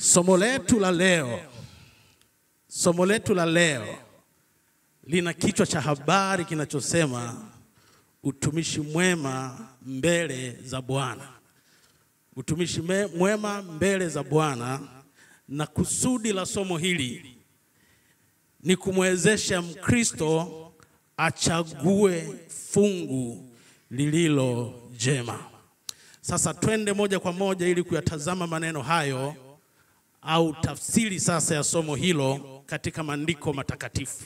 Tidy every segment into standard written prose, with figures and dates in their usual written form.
Somo letu la leo lina kichwa cha habari kinachosema utumishi mwema mbele za Bwana. Utumishi mwema mbele za Bwana, na kusudi la somo hili ni kumwezesha Mkristo achague fungu lililo jema. Sasa twende moja kwa moja ili kuyatazama maneno hayo au tafsiri sasa ya somo hilo katika maandiko matakatifu.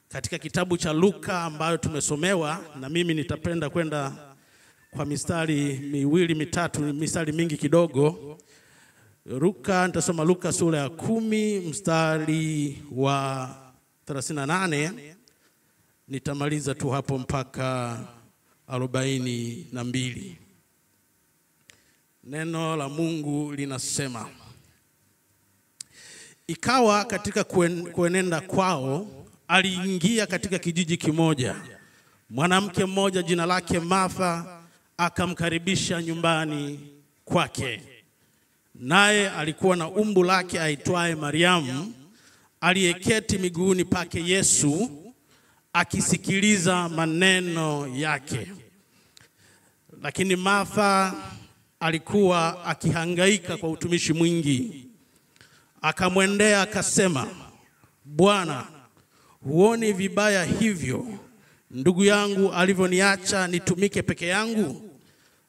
Katika kitabu cha Luka ambayo tumesomewa, na mimi nitapenda kwenda kwa mistari miwili mitatu, mistari mingi kidogo. Nitasoma Luka sura ya 10 mstari wa 38, nitamaliza tu hapo mpaka 42. Neno la Mungu linasema, ikawa katika kuenenda kwao, aliingia katika kijiji kimoja mwanamke mmoja jina lake Martha, akamkaribisha nyumbani kwake. Naye alikuwa na umbu lake aitwaye Mariamu, aliyeketi miguuni pake Yesu akisikiliza maneno yake. Lakini Martha alikuwa akihangaika kwa utumishi mwingi. Akamwendea akasema, Bwana, huoni vibaya hivyo ndugu yangu alivyoniacha nitumike peke yangu?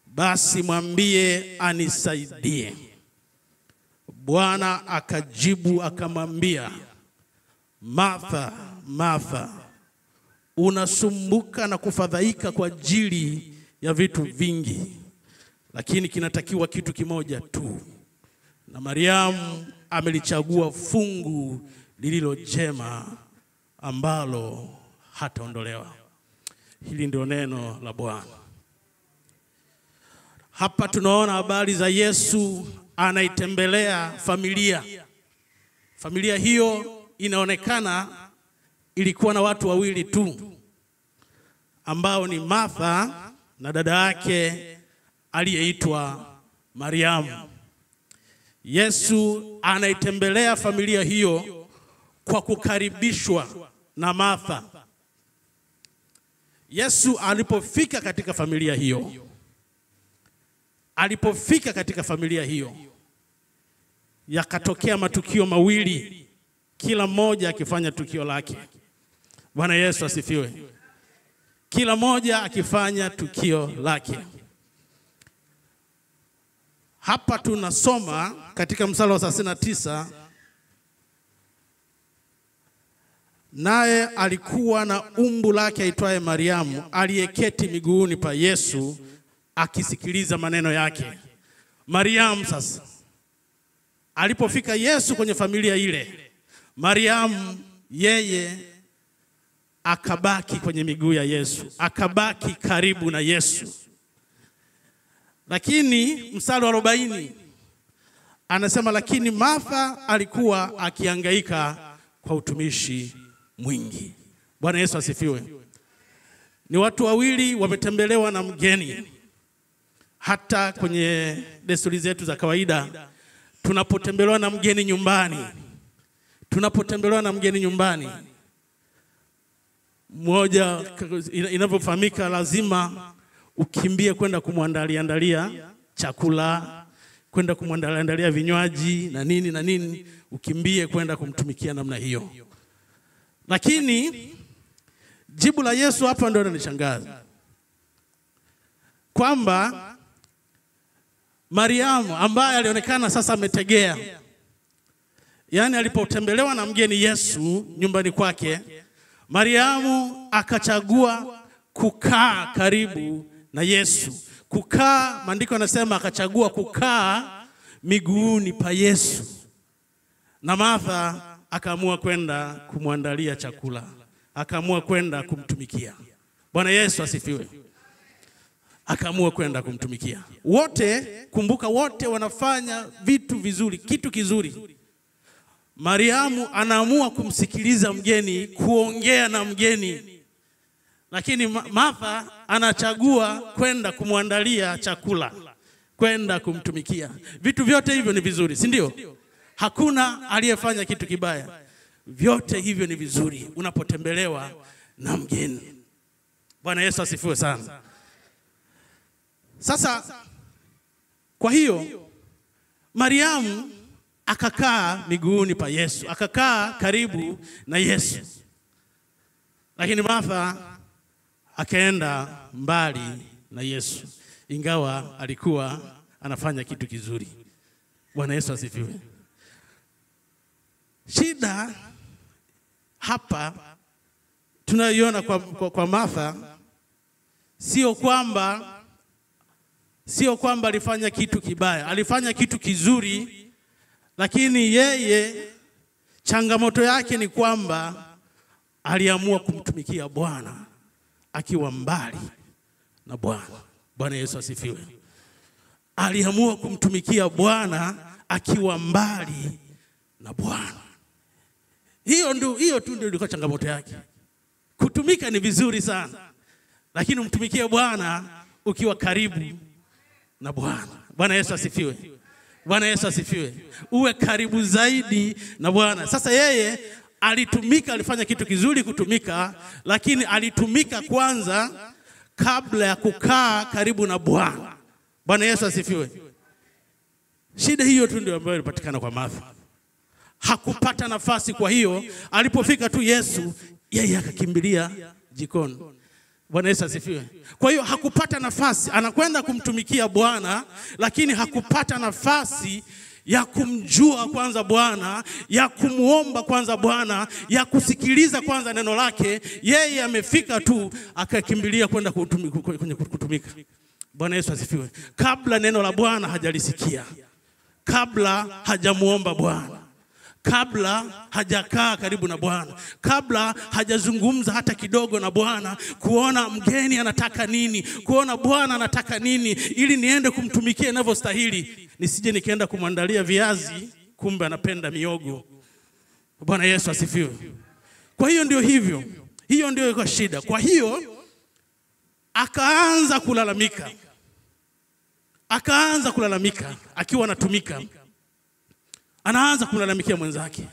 Basi mwambie anisaidie. Bwana akajibu akamwambia, Martha, Martha, unasumbuka na kufadhaika kwa ajili ya vitu vingi, lakini kinatakiwa kitu kimoja tu, na Mariamu amelichagua fungu lililo jema ambalo hataondolewa. Hili ndio neno la Bwana. Hapa tunaona habari za Yesu anaitembelea familia. Familia hiyo inaonekana ilikuwa na watu wawili tu, ambao ni Martha na dada yake aliyeitwa Mariamu. Yesu anaitembelea familia hiyo kwa kukaribishwa na Martha. Yesu alipofika katika familia hiyo, yakatokea matukio mawili, kila mmoja akifanya tukio lake. Bwana Yesu asifiwe. Kila mmoja akifanya tukio lake. Hapa tunasoma katika mstari wa 39, naye alikuwa na umbu lake aitwaye Mariamu, aliyeketi miguuni pa Yesu akisikiliza maneno yake. Mariamu sasa alipofika Yesu kwenye familia ile, Mariamu yeye akabaki kwenye miguu ya Yesu, akabaki karibu na Yesu. Lakini mstari wa 40 anasema, lakini Martha alikuwa akihangaika kwa utumishi mwingi. Bwana Yesu asifiwe. Ni watu wawili wametembelewa na mgeni. Hata kwenye desturi zetu za kawaida, tunapotembelewa na mgeni nyumbani, mmoja inavyofahamika lazima ukimbie kwenda kumwandalia chakula, kwenda kumwandalia vinywaji na nini, ukimbie kwenda kumtumikia namna hiyo. Lakini jibu la Yesu hapa ndio linanishangaza, kwamba Mariamu ambaye alionekana sasa ametegea, yani alipotembelewa na mgeni Yesu nyumbani kwake, Mariamu akachagua kukaa karibu na Yesu. Kukaa, maandiko yanasema akachagua kukaa miguuni pa Yesu. Na Martha akaamua kwenda kumwandalia chakula, akaamua kwenda kumtumikia. Bwana Yesu asifiwe. Akaamua kwenda kumtumikia. Wote, kumbuka, wote wanafanya vitu vizuri, kitu kizuri. Mariamu anaamua kumsikiliza mgeni, kuongea na mgeni. Lakini Martha anachagua kwenda kumwandalia chakula, kwenda kumtumikia. Vitu vyote hivyo ni vizuri, si ndio? Hakuna aliyefanya kitu kibaya. Vyote hivyo ni vizuri unapotembelewa na mgeni. Bwana Yesu asifiwe sana. Sasa kwa hiyo Mariamu akakaa miguuni pa Yesu, akakaa karibu na Yesu. Lakini Martha akaenda mbali na Yesu, ingawa alikuwa anafanya kitu kizuri. Bwana Yesu asifiwe. Shida hapa tunayoiona kwa Martha sio kwamba alifanya kitu kibaya, alifanya kitu kizuri, lakini yeye changamoto yake ni kwamba aliamua kumtumikia Bwana akiwa mbali na Bwana. Bwana Yesu asifiwe. Aliamua kumtumikia Bwana akiwa mbali na Bwana. Hiyo tu ndio ilikuwa changamoto yake. Kutumika ni vizuri sana, lakini umtumikie Bwana ukiwa karibu na Bwana. Bwana Yesu asifiwe. Bwana Yesu asifiwe. Uwe karibu zaidi na Bwana. Sasa yeye alitumika, alifanya kitu kizuri kutumika, lakini alitumika kwanza kabla ya kukaa karibu na Bwana. Bwana Yesu asifiwe. Shida hiyo tu ndio ambayo ilipatikana kwa Martha. Hakupata nafasi, kwa hiyo alipofika tu Yesu, yeye akakimbilia jikoni. Bwana Yesu asifiwe. Kwa hiyo hakupata nafasi, anakwenda kumtumikia Bwana, lakini hakupata nafasi ya kumjua kwanza Bwana, ya kumuomba kwanza Bwana, ya kusikiliza kwanza neno lake. Yeye amefika tu akakimbilia kwenda kutumika. Bwana Yesu asifiwe. Kabla neno la Bwana hajalisikia, kabla hajamuomba Bwana, kabla hajakaa karibu na Bwana, kabla hajazungumza hata kidogo na Bwana, kuona mgeni anataka nini, kuona Bwana anataka nini, ili niende kumtumikia inavyostahili, nisije nikaenda kumwandalia viazi kumbe anapenda miogo. Bwana Yesu asifiwe. Kwa hiyo ndio hivyo, hiyo ndio iko shida. Kwa hiyo akaanza kulalamika akiwa anatumika. Anaanza kulalamikia mwenzake.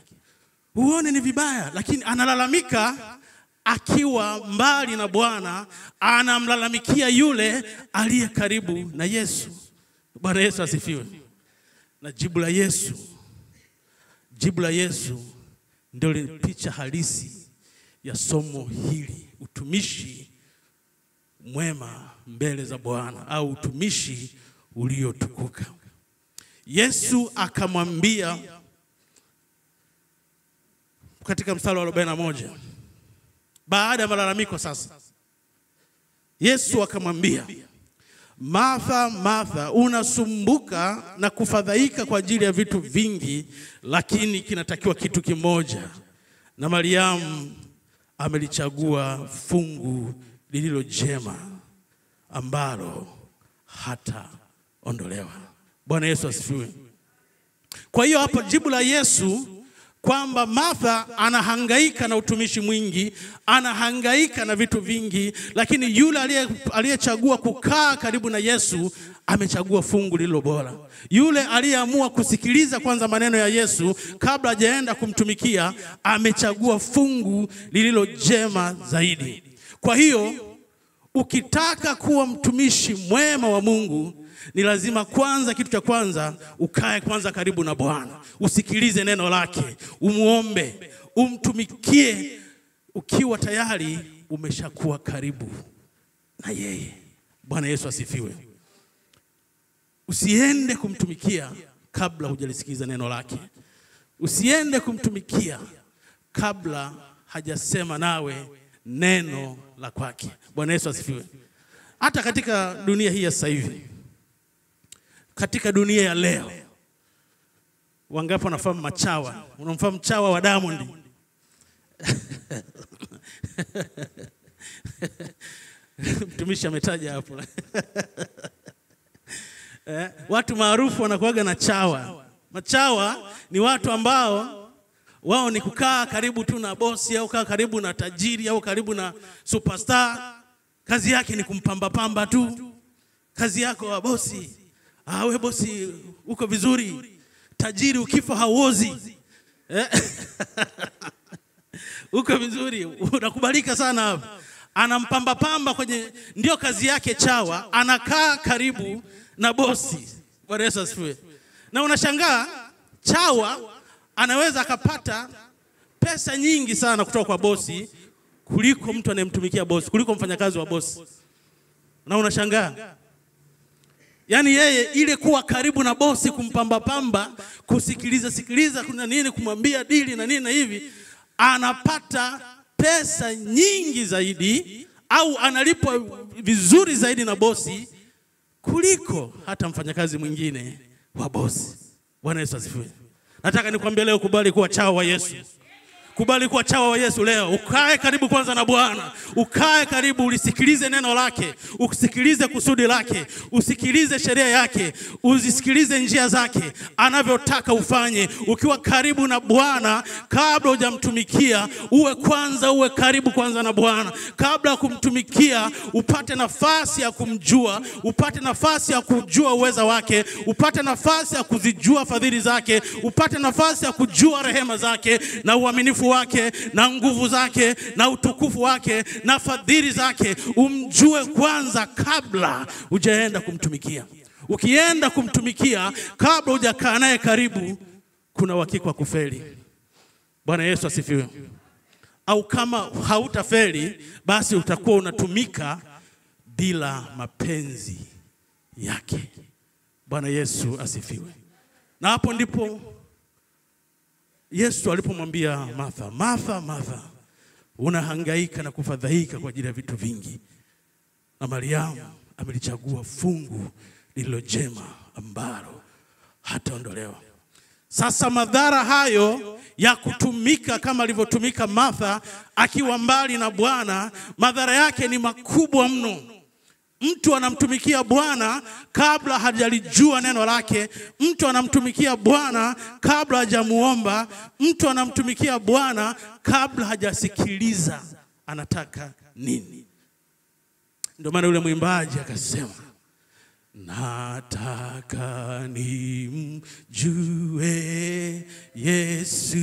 Uone ni vibaya, lakini analalamika akiwa mbali na Bwana, anamlalamikia yule aliye karibu na Yesu. Bwana Yesu asifiwe. Na jibu la Yesu ndio picha halisi ya somo hili, utumishi mwema mbele za Bwana, au utumishi uliotukuka. Yesu akamwambia katika mstari wa 41, baada ya malalamiko sasa, Yesu akamwambia, Martha, Martha, unasumbuka na kufadhaika kwa ajili ya vitu vingi, lakini kinatakiwa kitu kimoja, na Mariamu amelichagua fungu lililo jema, ambalo hata ondolewa. Bwana Yesu asifiwe. Kwa hiyo hapo jibu la Yesu kwamba Martha anahangaika na utumishi mwingi, anahangaika na vitu vingi, lakini yule aliyechagua kukaa karibu na Yesu amechagua fungu lililo bora. Yule aliyeamua kusikiliza kwanza maneno ya Yesu kabla hajaenda kumtumikia, amechagua fungu lililo jema zaidi. Kwa hiyo ukitaka kuwa mtumishi mwema wa Mungu, ni lazima kwanza, kitu cha kwanza, ukae kwanza karibu na Bwana, usikilize neno lake, umuombe, umtumikie ukiwa tayari umeshakuwa karibu na yeye. Bwana Yesu asifiwe. Usiende kumtumikia kabla hujalisikiza neno lake. Usiende kumtumikia kabla hajasema nawe neno la kwake. Bwana Yesu asifiwe. Hata katika dunia hii ya sasa hivi, katika dunia ya leo, wangapi wanafahamu machawa? Unamfahamu chawa wa Diamond? Mtumishi ametaja hapo. Watu maarufu wanakuaga na chawa. Machawa ni watu ambao wao ni kukaa karibu tu na bosi, au kukaa karibu na tajiri, au karibu na superstar. Kazi yake ni kumpamba pamba tu. Kazi yako wa bosi, we bosi uko vizuri, tajiri ukifa hauozi. Uko vizuri, unakubalika sana hapa. Anampamba pamba kwenye, ndio kazi yake chawa, anakaa karibu na bosi. Bwana Yesu asifiwe. Na unashangaa chawa anaweza akapata pesa nyingi sana kutoka kwa bosi kuliko mtu anayemtumikia bosi, kuliko mfanyakazi wa bosi. Na unashangaa, yani yeye ile kuwa karibu na bosi, kumpamba pamba, kusikiliza kuna nini, kumwambia dili na nini na hivi, anapata pesa nyingi zaidi au analipwa vizuri zaidi na bosi kuliko hata mfanyakazi mwingine wa bosi. Bwana Yesu asifiwe. Nataka nikwambie leo, kubali kuwa chawa wa Yesu. Kubali kuwa chawa wa Yesu leo. Ukae karibu kwanza na Bwana. Ukae karibu, ulisikilize neno lake, usikilize kusudi lake, usikilize sheria yake, uzisikilize njia zake anavyotaka ufanye. Ukiwa karibu na Bwana, kabla hujamtumikia, uwe karibu kwanza na Bwana. Kabla kumtumikia, upate nafasi ya kumjua, upate nafasi ya kujua uweza wake, upate nafasi ya kuzijua fadhili zake, upate nafasi ya kujua rehema zake na uaminifu wake na nguvu zake na utukufu wake na fadhili zake. Umjue kwanza kabla hujaenda kumtumikia. Ukienda kumtumikia kabla hujakaa naye karibu, kuna uhakika wa kufeli. Bwana Yesu asifiwe. Au kama hautafeli, basi utakuwa unatumika bila mapenzi yake. Bwana Yesu asifiwe. Na hapo ndipo Yesu alipomwambia Martha, Martha, unahangaika na kufadhaika kwa ajili ya vitu vingi, na Mariamu amelichagua fungu lililo jema ambalo hataondolewa. Sasa madhara hayo ya kutumika kama alivyotumika Martha akiwa mbali na Bwana, madhara yake ni makubwa mno. Mtu anamtumikia Bwana kabla hajalijua neno lake. Mtu anamtumikia Bwana kabla hajamuomba. Mtu anamtumikia Bwana kabla hajasikiliza anataka nini. Ndio maana yule mwimbaji akasema, nataka nimjue Yesu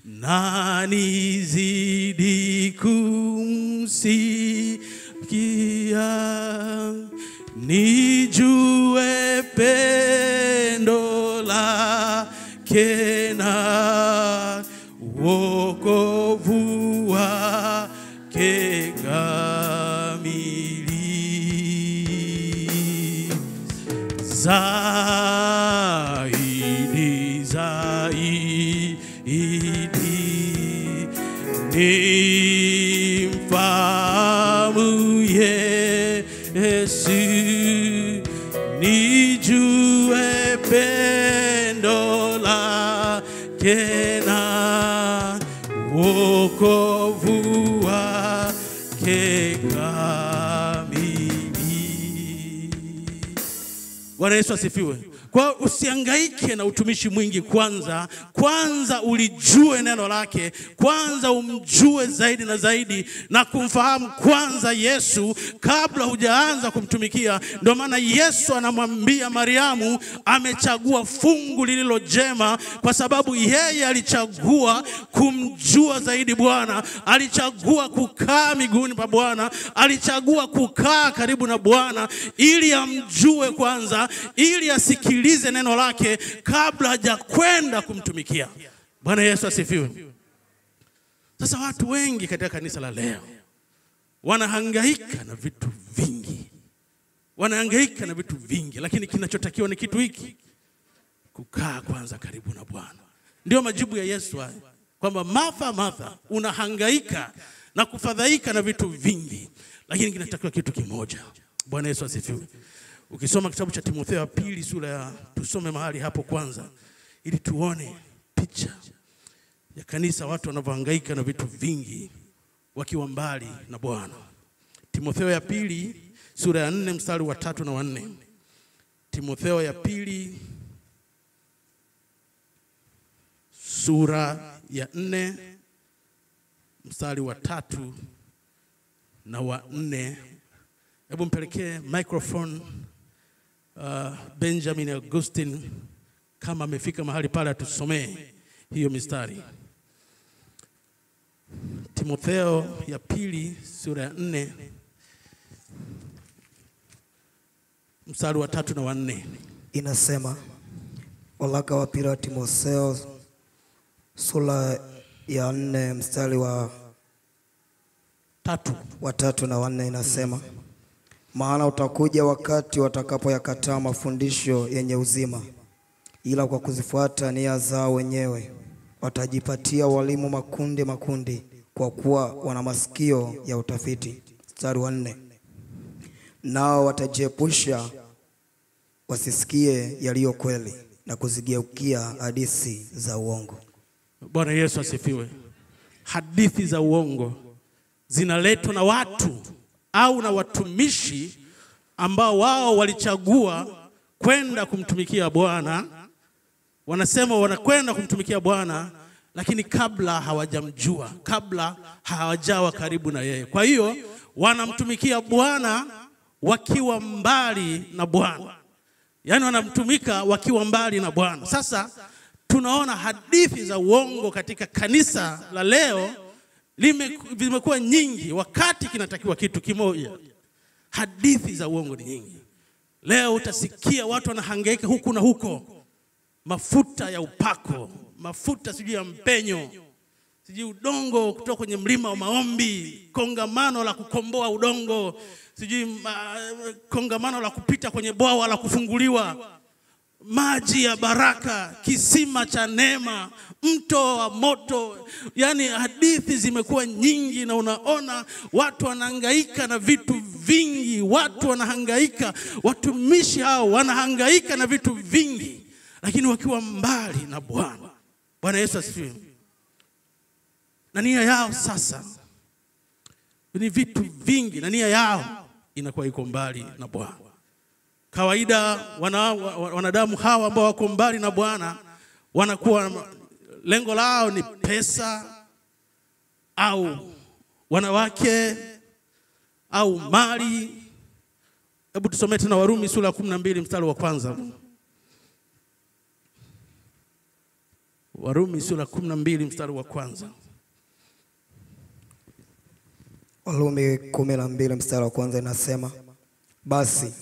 na nizidi kumsikia, nijue pendo lake na wokovu wake kamili, zaidi nimfahamu Yesu, nijue pendo lake na wokovu wake kamili. Bwana Yesu asifiwe. Kwa usihangaike na utumishi mwingi. Kwanza ulijue neno lake. Kwanza umjue zaidi na zaidi na kumfahamu kwanza Yesu kabla hujaanza kumtumikia. Ndio maana Yesu anamwambia Mariamu amechagua fungu lililo jema, kwa sababu yeye alichagua kumjua zaidi Bwana. Alichagua kukaa miguuni pa Bwana. Alichagua kukaa karibu na Bwana ili amjue kwanza, ili asikilize neno lake kabla hajakwenda kumtumikia. Bwana Yesu asifiwe. Sasa watu wengi katika kanisa la leo wanahangaika na vitu vingi. Lakini kinachotakiwa ni kitu hiki: kukaa kwanza karibu na Bwana. Ndio majibu ya Yesu haya, kwamba Martha, unahangaika na kufadhaika na vitu vingi, lakini kinatakiwa kitu kimoja. Bwana Yesu asifiwe. Ukisoma kitabu cha Timotheo wa pili tusome mahali hapo kwanza, ili tuone picha ya kanisa, watu wanavyohangaika na vitu vingi wakiwa mbali na Bwana. Timotheo ya pili sura ya 4 mstari wa 3 na 4. Timotheo ya pili sura ya 4 mstari wa 3 na wa 4. Hebu mpelekee microphone Benjamin Augustine kama amefika mahali pale atusomee hiyo mistari. Timotheo ya pili sura ya 4 mstari wa 3 na wa 4 inasema, waraka wa pili wa Timotheo sura ya 4 mstari wa 3 na wa 4 inasema, maana utakuja wakati watakapoyakataa mafundisho yenye uzima, ila kwa kuzifuata nia zao wenyewe watajipatia walimu makundi, kwa kuwa wana masikio ya utafiti. Mstari wa 4, nao watajiepusha wasisikie yaliyo kweli na kuzigeukia hadithi za uongo. Bwana Yesu asifiwe. Hadithi za uongo zinaletwa na watu au na watumishi ambao wao walichagua kwenda kumtumikia Bwana. Wanasema wanakwenda kumtumikia Bwana, lakini kabla hawajamjua, kabla hawajawa karibu na yeye. Kwa hiyo wanamtumikia Bwana wakiwa mbali na Bwana. Yaani wanamtumika wakiwa mbali na Bwana. Sasa tunaona hadithi za uongo katika kanisa la leo zimekuwa nyingi, wakati kinatakiwa kitu kimoja. Hadithi za uongo ni nyingi. Leo utasikia watu wanahangaika huku na huko, mafuta ya upako, mafuta sijui ya mpenyo, sijui udongo kutoka kwenye mlima wa maombi, kongamano la kukomboa udongo, sijui kongamano la kupita kwenye bwawa la kufunguliwa, maji ya baraka, kisima cha neema, mto wa moto. Yani hadithi zimekuwa nyingi, na unaona watu wanahangaika na vitu vingi. Watu wanahangaika, watumishi hao wanahangaika na vitu vingi, lakini wakiwa mbali na Bwana. Bwana Yesu asifiwe. Na nia yao sasa ni vitu vingi, na nia yao inakuwa iko mbali na Bwana. Kawaida wanadamu hawa ambao wako mbali na Bwana wanakuwa lengo lao ni pesa au wanawake au mali. Hebu tusome tena Warumi sura ya 12 mstari wa 1. Warumi sura ya 12 mstari wa 1. Warumi 12 mstari wa 1 inasema, basi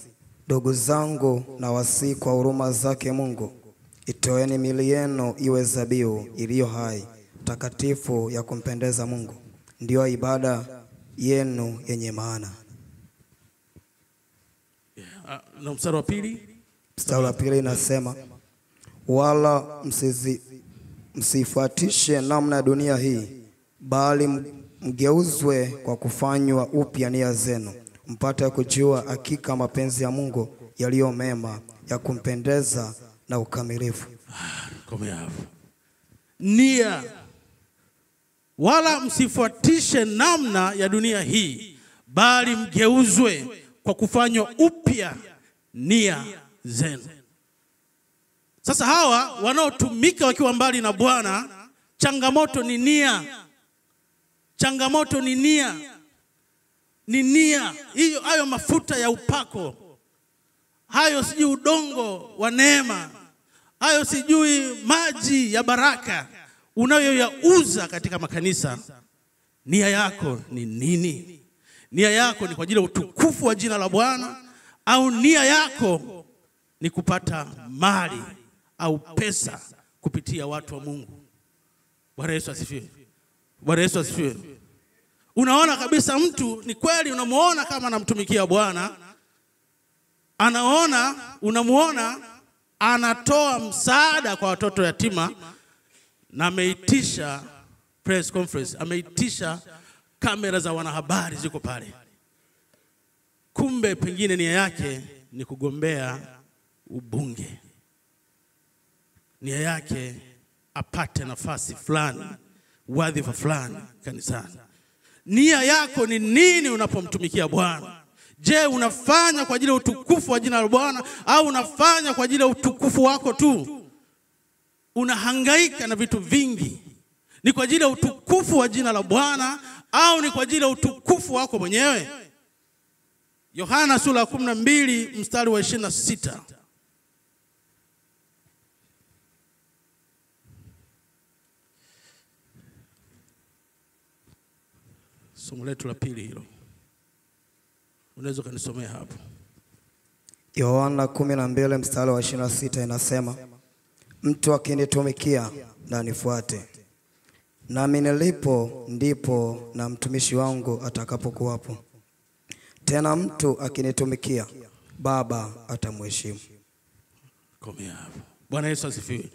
ndugu zangu, na wasihi kwa huruma zake Mungu, itoeni miili yenu iwe dhabihu iliyo hai, takatifu, ya kumpendeza Mungu, ndio ibada yenu yenye maana. Na mstari wa 2? Mstari wa 2 inasema, wala msifuatishe namna ya dunia hii, bali mgeuzwe kwa kufanywa upya nia zenu, mpate kujua hakika mapenzi ya Mungu yaliyo mema, ya kumpendeza na ukamilifu. Nia. Wala msifuatishe namna ya dunia hii, bali mgeuzwe kwa kufanywa upya nia zenu. Sasa hawa wanaotumika wakiwa mbali na Bwana, changamoto ni nia. Changamoto ni nia. Ni nia. Hiyo, hayo mafuta ya upako, hayo sijui udongo wa neema, hayo sijui maji ya baraka unayoyauza katika makanisa. Nia yako ni nini? Nia yako ni kwa ajili ya utukufu wa jina la Bwana, au nia yako ni kupata mali au pesa kupitia watu wa Mungu? Bwana Yesu asifiwe. Bwana Yesu asifiwe. Unaona kabisa mtu ni kweli, unamuona kama anamtumikia Bwana, unamuona anatoa msaada kwa watoto yatima, na ameitisha press conference, ameitisha kamera za wanahabari ziko pale. Kumbe pengine nia yake ni kugombea ubunge, nia yake apate nafasi fulani, wadhifa fulani kanisani. Nia yako ni nini unapomtumikia Bwana? Je, unafanya kwa ajili ya utukufu wa jina la Bwana, au unafanya kwa ajili ya utukufu wako tu? Unahangaika na vitu vingi, ni kwa ajili ya utukufu wa jina la Bwana au ni kwa ajili ya utukufu wako mwenyewe? Yohana sura ya 12 mstari wa 26. Somo letu la pili hilo. Unaweza kanisomea hapo. Yohana 12 mstari wa 26 inasema, mtu akinitumikia na nifuate, nami nilipo ndipo na mtumishi wangu atakapokuwapo. Tena mtu akinitumikia, Baba atamheshimu. Komea hapo. Bwana Yesu asifiwe.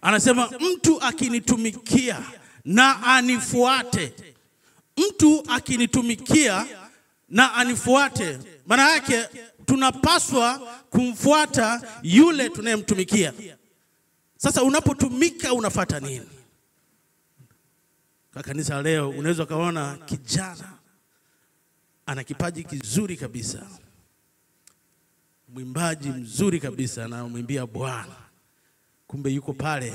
Anasema mtu akinitumikia na anifuate. Mtu akinitumikia na anifuate. Maana yake tunapaswa kumfuata yule tunayemtumikia. Sasa unapotumika unafuata nini? Kwa kanisa leo unaweza kaona kijana ana kipaji kizuri kabisa, mwimbaji mzuri kabisa, anamwimbia Bwana, kumbe yuko pale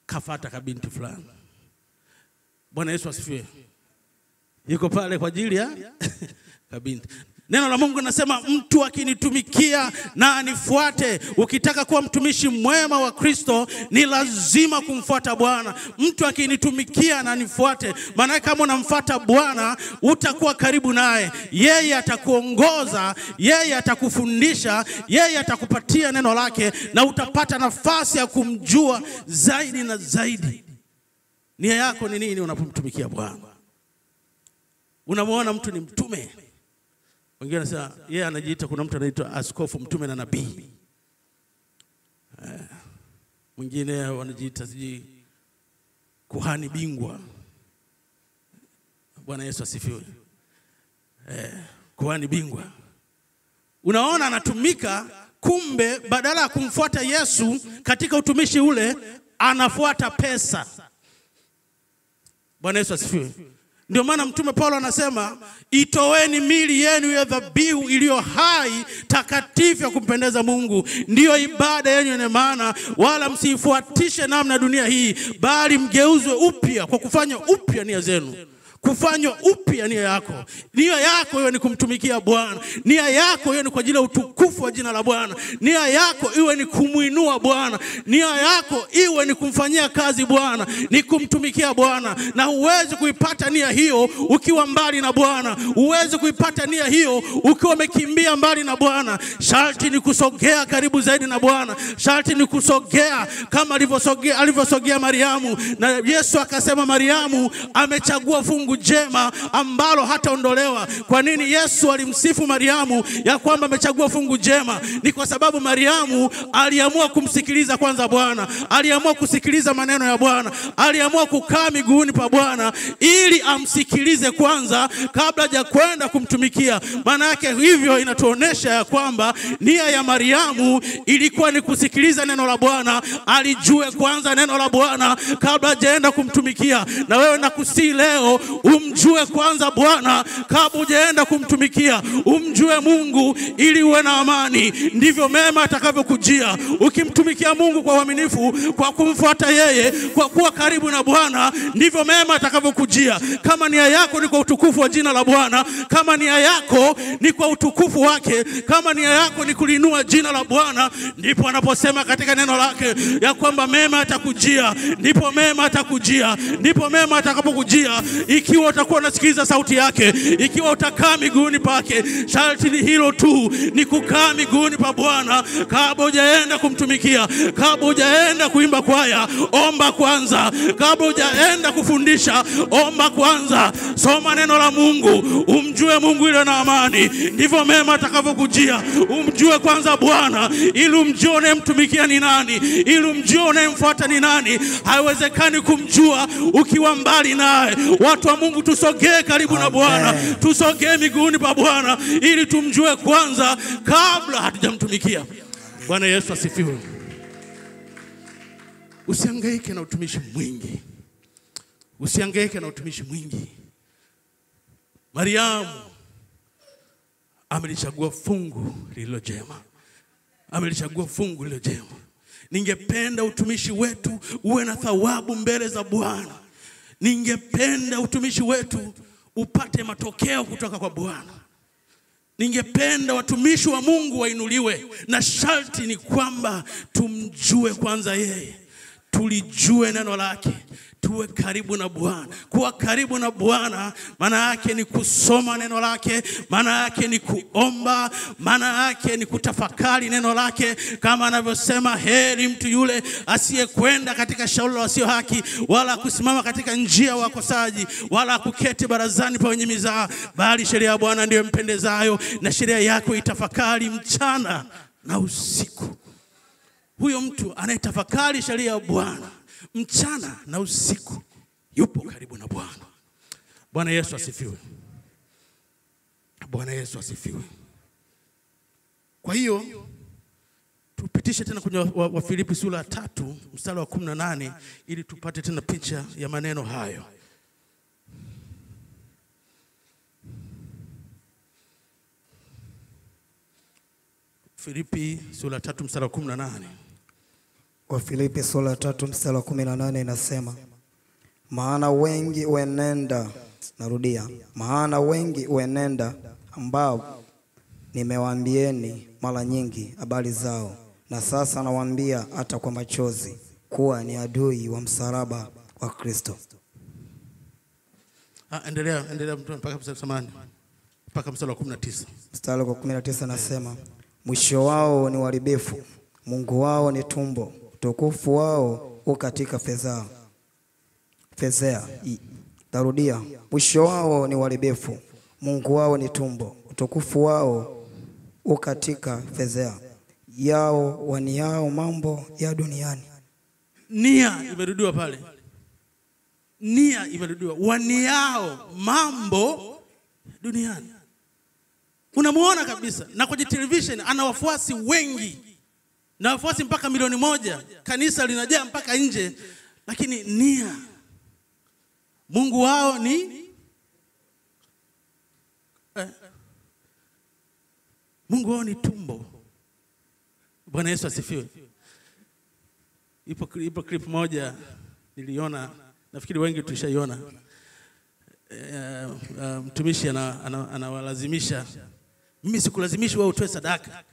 kafata kabinti fulani. Bwana Yesu asifiwe. Yuko pale kwa ajili ya kabinti. Neno la Mungu linasema mtu akinitumikia na anifuate. Ukitaka kuwa mtumishi mwema wa Kristo ni lazima kumfuata Bwana. Mtu akinitumikia na anifuate, maana kama unamfuata Bwana utakuwa karibu naye. Yeye atakuongoza, yeye atakufundisha, yeye atakupatia neno lake na utapata nafasi ya kumjua zaidi na zaidi. Nia yako ni nini unapomtumikia Bwana? Unamwona mtu ni mtume. Wengine wanasema yeye anajiita, kuna mtu anaitwa askofu, mtume na nabii. Mwingine wanajiita kuhani bingwa. Bwana Yesu asifiwe. Kuhani bingwa. Unaona anatumika, kumbe badala ya kumfuata Yesu katika utumishi ule anafuata pesa. Bwana Yesu asifiwe. Ndio maana mtume Paulo anasema itoeni miili yenu ya dhabihu iliyo hai, takatifu, ya kumpendeza Mungu, ndiyo ibada yenu yenye maana, wala msifuatishe namna dunia hii, bali mgeuzwe upya kwa kufanya upya nia zenu. Kufanywa upya nia yako. Nia yako iwe ni kumtumikia Bwana. Nia yako iwe ni kwa ajili ya utukufu wa jina la Bwana. Nia yako iwe ni kumuinua Bwana. Nia yako iwe ni kumfanyia kazi Bwana, ni kumtumikia Bwana. Na huwezi kuipata nia hiyo ukiwa mbali na Bwana. Huwezi kuipata nia hiyo ukiwa umekimbia mbali na Bwana. Sharti ni kusogea karibu zaidi na Bwana. Sharti ni kusogea kama alivyosogea Mariamu. Na Yesu akasema Mariamu amechagua fungu jema ambalo hataondolewa. Kwa nini Yesu alimsifu Mariamu ya kwamba amechagua fungu jema? Ni kwa sababu Mariamu aliamua kumsikiliza kwanza Bwana. Aliamua kusikiliza maneno ya Bwana. Aliamua kukaa miguuni pa Bwana ili amsikilize kwanza kabla haja kwenda kumtumikia. Maana yake hivyo inatuonesha ya kwamba nia ya Mariamu ilikuwa ni kusikiliza neno la Bwana. Alijue kwanza neno la Bwana kabla hajaenda kumtumikia. Na wewe nakusii leo umjue kwanza Bwana kabla hujaenda kumtumikia. Umjue Mungu ili uwe na amani. Ndivyo mema atakavyokujia. Ukimtumikia Mungu kwa uaminifu, kwa kumfuata yeye, kwa kuwa karibu na Bwana, ndivyo mema atakavyokujia. Kama nia yako ni kwa utukufu wa jina la Bwana, kama nia yako ni kwa utukufu wake, kama nia yako ni kulinua jina la Bwana, ndipo anaposema katika neno lake ya kwamba mema atakujia. Ndipo mema atakujia. Ndipo mema atakapokujia ikiwa utakuwa unasikiliza sauti yake, ikiwa utakaa miguuni pake. Sharti ni hilo tu, ni kukaa miguuni pa Bwana kabla hujaenda kumtumikia. Kabla hujaenda kuimba kwaya, omba kwanza. Kabla hujaenda kufundisha, omba kwanza. Soma neno la Mungu, umjue Mungu ile na amani. Ndivyo mema atakavyokujia. Umjue kwanza Bwana ili umjue unayemtumikia ni nani, ili umjue unayemfuata ni nani. Haiwezekani kumjua ukiwa mbali naye. Watu wa Mungu, tusogee karibu na Bwana. Tusogee miguuni pa Bwana ili tumjue kwanza kabla hatujamtumikia. Bwana Yesu asifiwe. Usihangaike na utumishi mwingi. Usihangaike na utumishi mwingi. Mariamu amelichagua fungu lililo jema. Amelichagua fungu lililo jema. Ningependa utumishi wetu uwe na thawabu mbele za Bwana. Ningependa utumishi wetu upate matokeo kutoka kwa Bwana. Ningependa watumishi wa Mungu wainuliwe, na sharti ni kwamba tumjue kwanza yeye, tulijue neno lake, tuwe karibu na Bwana. Kuwa karibu na Bwana maana yake ni kusoma neno lake, maana yake ni kuomba, maana yake ni kutafakari neno lake, kama anavyosema, heri mtu yule asiyekwenda katika shauri la wasio haki, wala kusimama katika njia ya wakosaji, wala kuketi barazani pa wenye mizaa, bali sheria ya Bwana ndiyo mpendezayo, na sheria yako itafakari mchana na usiku. Huyo mtu anayetafakari sheria ya Bwana mchana na usiku yupo karibu na Bwana. Bwana Yesu asifiwe. Bwana Yesu asifiwe. Kwa hiyo tupitishe tena kwenye Wafilipi sura 3 mstari wa 18 ili tupate tena picha ya maneno hayo. Filipi sura 3 mstari wa 18. Wafilipi sura 3 mstari wa 18 inasema, maana wengi wenenda ambao nimewaambieni mara nyingi habari zao, na sasa nawaambia hata kwa machozi, kuwa ni adui wa msalaba wa Kristo. Endelea mpaka mstari wa 19. Mstari wa 19 nasema, mwisho wao ni uharibifu, Mungu wao ni tumbo, utukufu wao u katika fezea. Tarudia, mwisho wao ni uharibifu, Mungu wao ni tumbo, utukufu wao u katika fezea yao, waniao mambo ya duniani. Nia imerudiwa pale. Nia imerudiwa, waniao mambo duniani. Unamuona kabisa, na kwenye television ana wafuasi wengi, na wafuasi mpaka 1,000,000, kanisa linajaa mpaka nje, lakini nia, Mungu wao ni Mungu wao ni tumbo. Bwana Yesu asifiwe. Ipo clip moja niliona, nafikiri wengi tulishaiona. Mtumishi anawalazimisha, mimi sikulazimishi wewe utoe sadaka.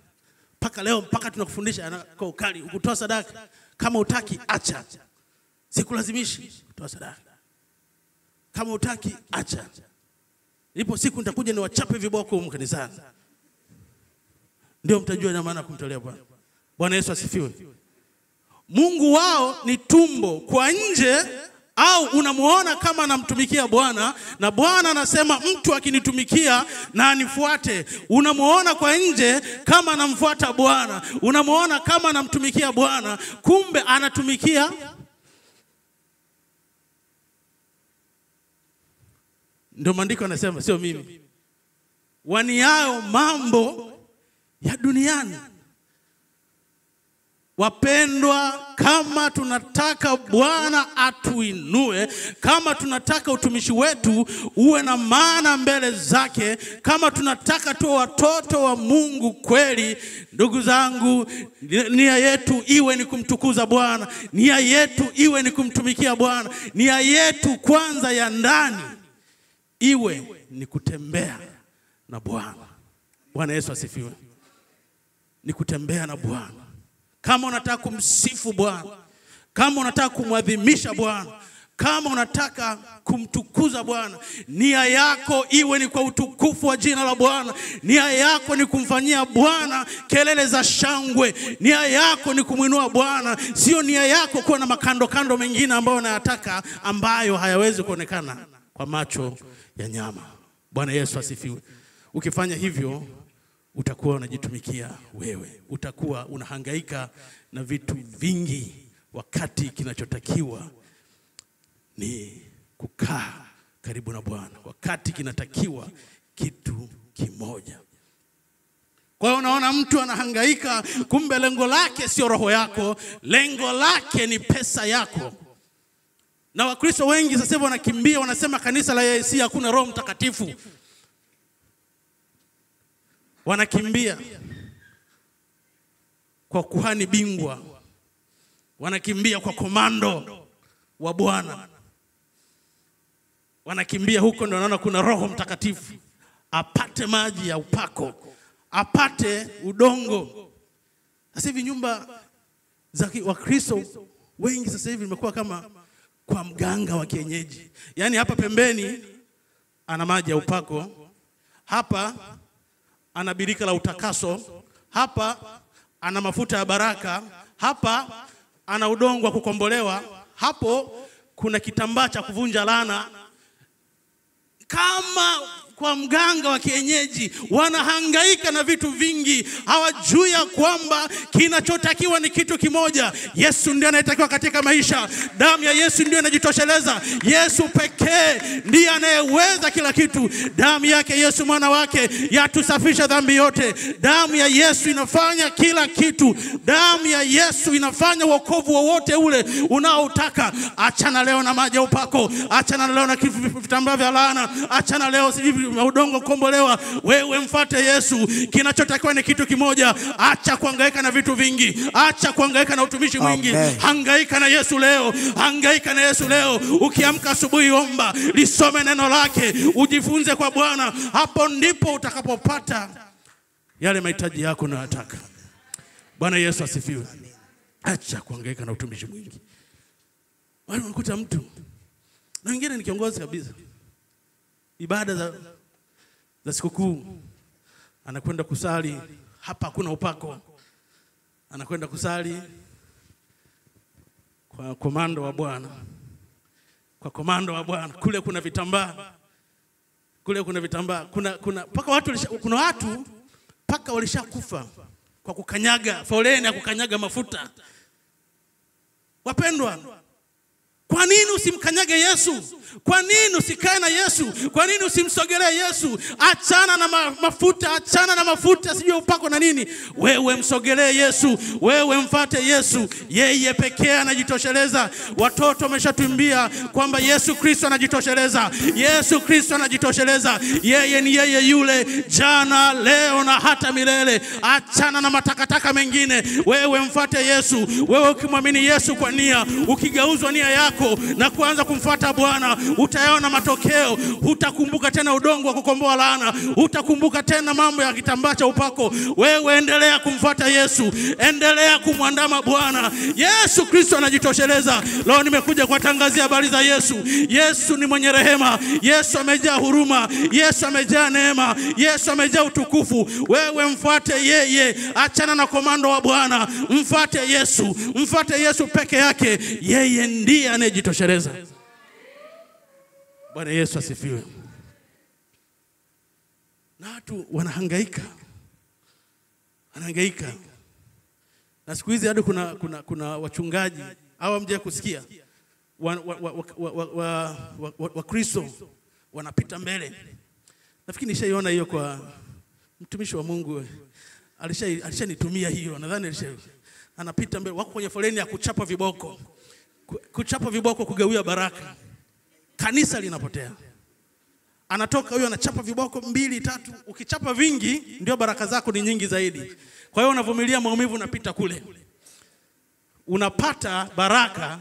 Mpaka leo, mpaka tunakufundisha kwa ukali, ukutoa sadaka. Kama utaki acha. Sikulazimishi kutoa sadaka. Kama utaki acha. Ipo siku nitakuja niwachape viboko huko kanisani, ndio mtajua na maana kumtolea Bwana. Bwana Yesu asifiwe. Mungu wao ni tumbo kwa nje, au unamuona kama anamtumikia Bwana, na Bwana anasema mtu akinitumikia na anifuate. Unamuona kwa nje kama anamfuata Bwana, unamuona kama anamtumikia Bwana, kumbe anatumikia. Ndio maandiko yanasema, sio mimi, waniao mambo ya duniani. Wapendwa, kama tunataka Bwana atuinue, kama tunataka utumishi wetu uwe na maana mbele zake, kama tunataka tuwe watoto wa Mungu kweli, ndugu zangu, nia yetu iwe ni kumtukuza Bwana, nia yetu iwe ni kumtumikia Bwana, nia yetu kwanza ya ndani iwe ni kutembea na Bwana. Bwana Yesu asifiwe. Ni kutembea na Bwana. Kama unataka kumsifu Bwana, kama unataka kumwadhimisha Bwana, kama unataka kumtukuza Bwana, nia yako iwe ni kwa utukufu wa jina la Bwana. Nia yako ni kumfanyia Bwana kelele za shangwe. Nia yako ni kumuinua Bwana, sio nia yako kuwa na makando mengine ambayo unayataka, ambayo hayawezi kuonekana kwa macho ya nyama. Bwana Yesu asifiwe. Ukifanya hivyo utakuwa unajitumikia wewe. Utakuwa unahangaika na vitu vingi, wakati kinachotakiwa ni kukaa karibu na Bwana, wakati kinatakiwa kitu kimoja. Kwa hiyo unaona mtu anahangaika, kumbe lengo lake sio roho yako, lengo lake ni pesa yako. Na Wakristo wengi sasa hivi wanakimbia, wanasema kanisa la AIC hakuna Roho Mtakatifu. Wanakimbia kwa kuhani bingwa, wanakimbia kwa komando wa Bwana. wanakimbia huko, ndio wanaona kuna Roho Mtakatifu, apate maji ya upako, apate udongo. Sasa hivi nyumba za Wakristo wengi sasa hivi imekuwa kama kwa mganga wa kienyeji. Yaani hapa pembeni ana maji ya upako, hapa ana birika la utakaso, hapa ana mafuta ya baraka, hapa ana udongo wa kukombolewa, hapo kuna kitambaa cha kuvunja laana. Kama kwa mganga wa kienyeji, wanahangaika na vitu vingi, hawajui ya kwamba kinachotakiwa ni kitu kimoja. Yesu ndiye anayetakiwa katika maisha. Damu ya Yesu ndiyo inajitosheleza. Yesu pekee ndiye anayeweza kila kitu. Damu yake Yesu mwana wake yatusafisha dhambi yote. Damu ya Yesu inafanya kila kitu. Damu ya Yesu inafanya wokovu wowote ule unaotaka. Achana leo na maji ya upako, achana leo na vitambaa vya laana, achana leo udongo kukombolewa. Wewe mfuate Yesu. Kinachotakiwa ni kitu kimoja. Acha kuhangaika na vitu vingi, acha kuhangaika na utumishi mwingi. Hangaika na Yesu leo, hangaika na Yesu leo. Ukiamka asubuhi, omba, lisome neno lake, ujifunze kwa Bwana. Hapo ndipo utakapopata yale mahitaji yako unayotaka. Bwana Yesu asifiwe. Acha kuhangaika na utumishi mwingi. Wale unakuta mtu na wengine ni kiongozi kabisa, ibada za sikukuu anakwenda kusali, hapa hakuna upako, anakwenda kusali kwa komando wa Bwana, kwa komando wa Bwana. Kule kuna vitambaa, kule kuna vitambaa, kuna watu paka walishakufa kwa kukanyaga, foleni ya kukanyaga mafuta. Wapendwa, kwa nini usimkanyage Yesu? Kwa nini usikae na Yesu? Kwa nini usimsogelee Yesu? Achana na mafuta, achana na mafuta sijui upako na nini. Wewe msogelee Yesu, wewe mfuate Yesu. Yeye pekee anajitosheleza. Watoto wameshatuimbia kwamba Yesu Kristo anajitosheleza. Yesu Kristo anajitosheleza. Yeye ni yeye yule jana, leo na hata milele. Achana na matakataka mengine. Wewe mfuate Yesu. Wewe ukimwamini Yesu kwa nia, ukigeuzwa nia yako na kuanza kumfuata Bwana, utayaona matokeo. Hutakumbuka tena udongo wa kukomboa laana, hutakumbuka tena mambo ya kitambaa cha upako. Wewe endelea kumfuata Yesu, endelea kumwandama Bwana. Yesu Kristo anajitosheleza. Leo nimekuja kuwatangazia habari za Yesu. Yesu ni mwenye rehema, Yesu amejaa huruma, Yesu amejaa neema, Yesu amejaa utukufu. Wewe mfuate yeye, achana na komando wa Bwana. Mfuate Yesu, mfuate Yesu peke yake. Yeye ndiye anayejitosheleza. Bwana Yesu asifiwe. Na watu wanahangaika, na siku hizi hadi kuna wachungaji au mje kusikia wa Kristo wanapita mbele. Nafikiri nishaiona hiyo kwa mtumishi wa Mungu, alishanitumia hiyo. Nadhani anapita mbele, wako kwenye foleni ya kuchapa viboko, kugawia baraka. Kanisa linapotea. Anatoka huyo anachapa viboko 2, 3. Ukichapa vingi ndio baraka zako ni nyingi zaidi. Kwa hiyo unavumilia maumivu, unapita kule, unapata baraka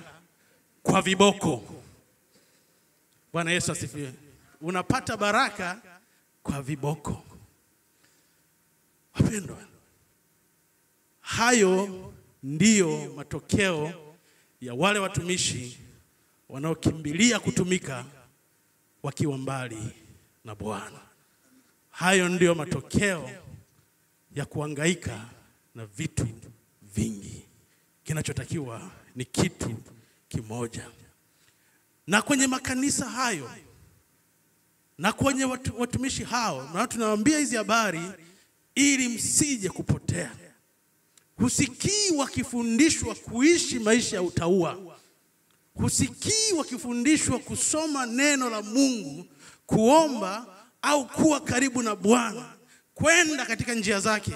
kwa viboko. Bwana Yesu asifiwe. Unapata baraka kwa viboko. Wapendwa, hayo ndiyo matokeo ya wale watumishi wanaokimbilia kutumika wakiwa mbali na Bwana. Hayo ndiyo matokeo ya kuhangaika na vitu vingi. Kinachotakiwa ni kitu kimoja. Na kwenye makanisa hayo na kwenye watumishi hao, na tunawaambia hizi habari ili msije kupotea. Husikii wakifundishwa kuishi maisha ya utauwa. Husikii wakifundishwa kusoma neno la Mungu, kuomba au kuwa karibu na Bwana, kwenda katika njia zake.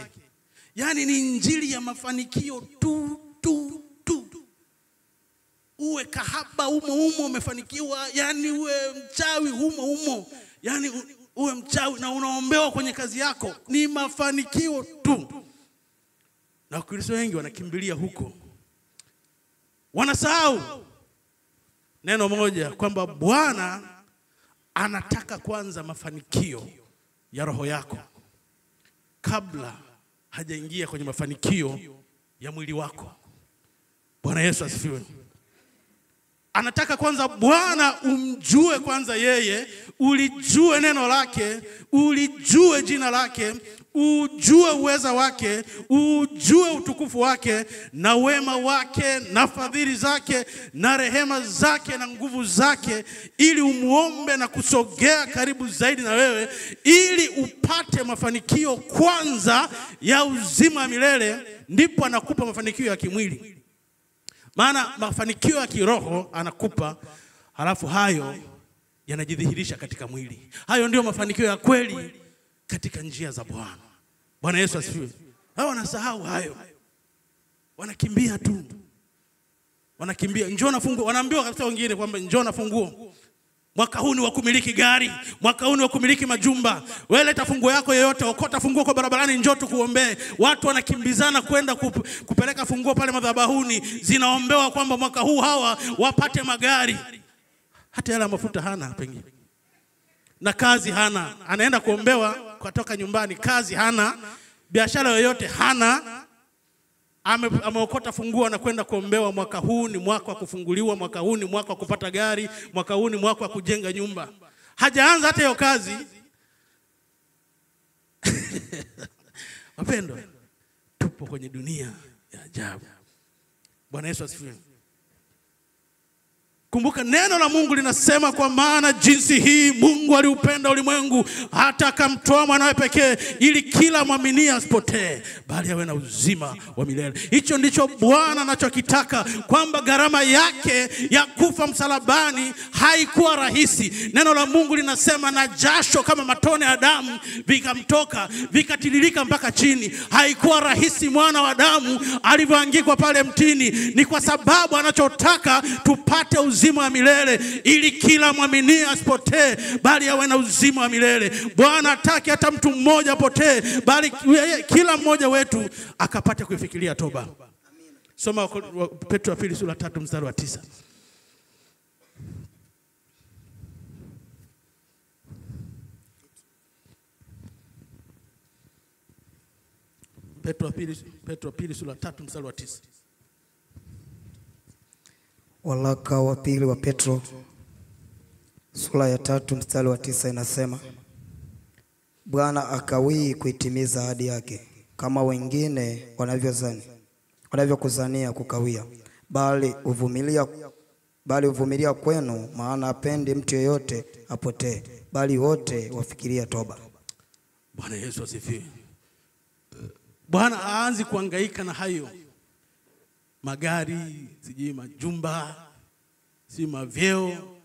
Yaani ni injili ya mafanikio tu. Uwe kahaba umo umefanikiwa, yani uwe mchawi umo, yani uwe mchawi na unaombewa kwenye kazi yako, ni mafanikio tu. Na Wakristo wengi wanakimbilia huko. Wanasahau neno moja, kwamba Bwana anataka kwanza mafanikio ya roho yako kabla hajaingia kwenye mafanikio ya mwili wako. Bwana Yesu asifiwe. Anataka kwanza Bwana umjue kwanza yeye, ulijue neno lake, ulijue jina lake, ujue uweza wake, ujue utukufu wake na wema wake na fadhili zake na rehema zake na nguvu zake, ili umuombe na kusogea karibu zaidi na wewe, ili upate mafanikio kwanza ya uzima wa milele, ndipo anakupa mafanikio ya kimwili. Maana mafanikio ya kiroho anakupa, halafu hayo yanajidhihirisha katika mwili. Hayo ndio mafanikio ya kweli katika njia za Bwana. Bwana Yesu asifiwe. Hao wanasahau hayo. Wanakimbia tu. Wanakimbia, njoo na funguo. Wanaambiwa kabisa wengine kwamba njoo na funguo. Mwaka huu ni wa kumiliki gari, mwaka huu ni wa kumiliki majumba. Wewe leta funguo yako yoyote, okota funguo kwa barabarani, njoo tukuombee. Watu wanakimbizana kwenda kupeleka funguo pale madhabahuni, zinaombewa kwamba mwaka huu hawa wapate magari. Hata yale mafuta hana pengine. Na kazi hana. Anaenda kuombewa kutoka nyumbani, kazi hana, biashara yoyote hana. Ameokota funguo na kwenda kuombewa. Mwaka huu ni mwaka wa kufunguliwa, mwaka huu ni mwaka wa kupata gari, mwaka huu ni mwaka wa kujenga nyumba. Hajaanza hata hiyo kazi. Wapendwa, tupo kwenye dunia ya ajabu. Bwana Yesu asifiwe. Kumbuka neno la Mungu linasema, kwa maana jinsi hii Mungu aliupenda ulimwengu hata akamtoa mwanawe pekee, ili kila mwamini asipotee bali awe na uzima wa milele. Hicho ndicho Bwana anachokitaka, kwamba gharama yake ya kufa msalabani haikuwa rahisi. Neno la Mungu linasema, na jasho kama matone ya damu vikamtoka, vikatiririka mpaka chini. Haikuwa rahisi mwana wa damu alivyoangikwa pale mtini. Ni kwa sababu anachotaka tupate uzima wa milele, ili kila mwamini asipotee bali awe na uzima wa milele. Bwana hataki hata mtu mmoja apotee, bali kila mmoja wetu akapate kuifikiria toba. Soma Petro wa pili sura 3 mstari wa 9. Petro wa pili sura 3 mstari wa 9. Waraka wa pili wa Petro sura ya 3 mstari wa 9 inasema, Bwana akawii kuitimiza ahadi yake, kama wengine wanavyokuzania kukawia, bali uvumilia kwenu, maana hapendi mtu yeyote apotee, bali wote wafikiria toba. Bwana Yesu asifiwe. Bwana aanzi kuhangaika na hayo magari, sijui majumba, sijui mavyeo,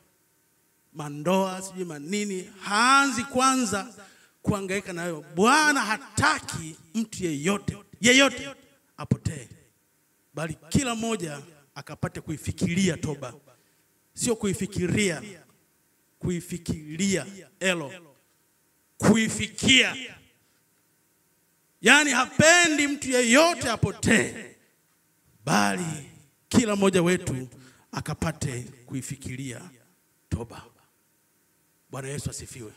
mandoa, sijui manini. Haanzi kwanza kuhangaika na hayo. Bwana hataki mtu yeyote apotee, bali kila mmoja akapate kuifikiria toba. Sio kuifikiria, kuifikiria, kuifikia. Yani hapendi mtu yeyote apotee, bali kila mmoja wetu akapate kuifikiria toba. Bwana Yesu asifiwe.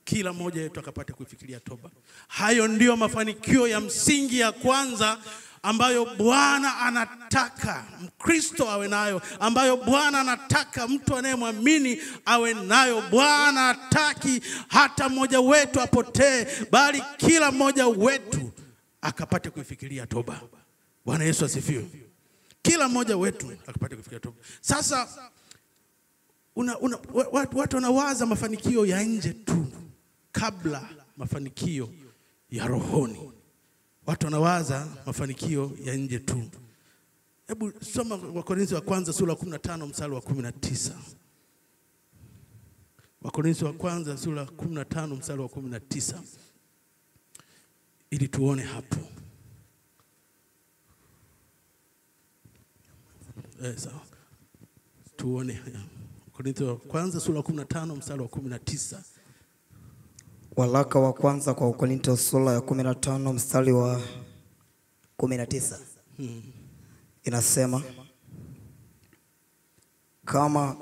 Kila mmoja wetu akapate kuifikiria toba. Hayo ndio mafanikio ya msingi ya kwanza ambayo Bwana anataka Mkristo awe nayo, ambayo Bwana anataka mtu anayemwamini awe nayo. Bwana hataki hata mmoja wetu apotee, bali kila mmoja wetu akapate kuifikiria toba. Bwana Yesu asifiwe. Kila mmoja wetu akapate kufikiria toba. Sasa watu wanawaza mafanikio ya nje tu kabla mafanikio ya rohoni. Watu wanawaza mafanikio ya nje tu. Hebu soma Wakorintho wa kwanza sura 15 mstari wa 19. Wakorintho wa kwanza sura 15 mstari wa 19. Ili tuone hapo. Sawa. Tuone. Wakorintho wa kwanza sura 15 mstari wa 19. Waraka wa kwanza kwa Wakorintho sura ya 15 mstari wa 19. Inasema, kama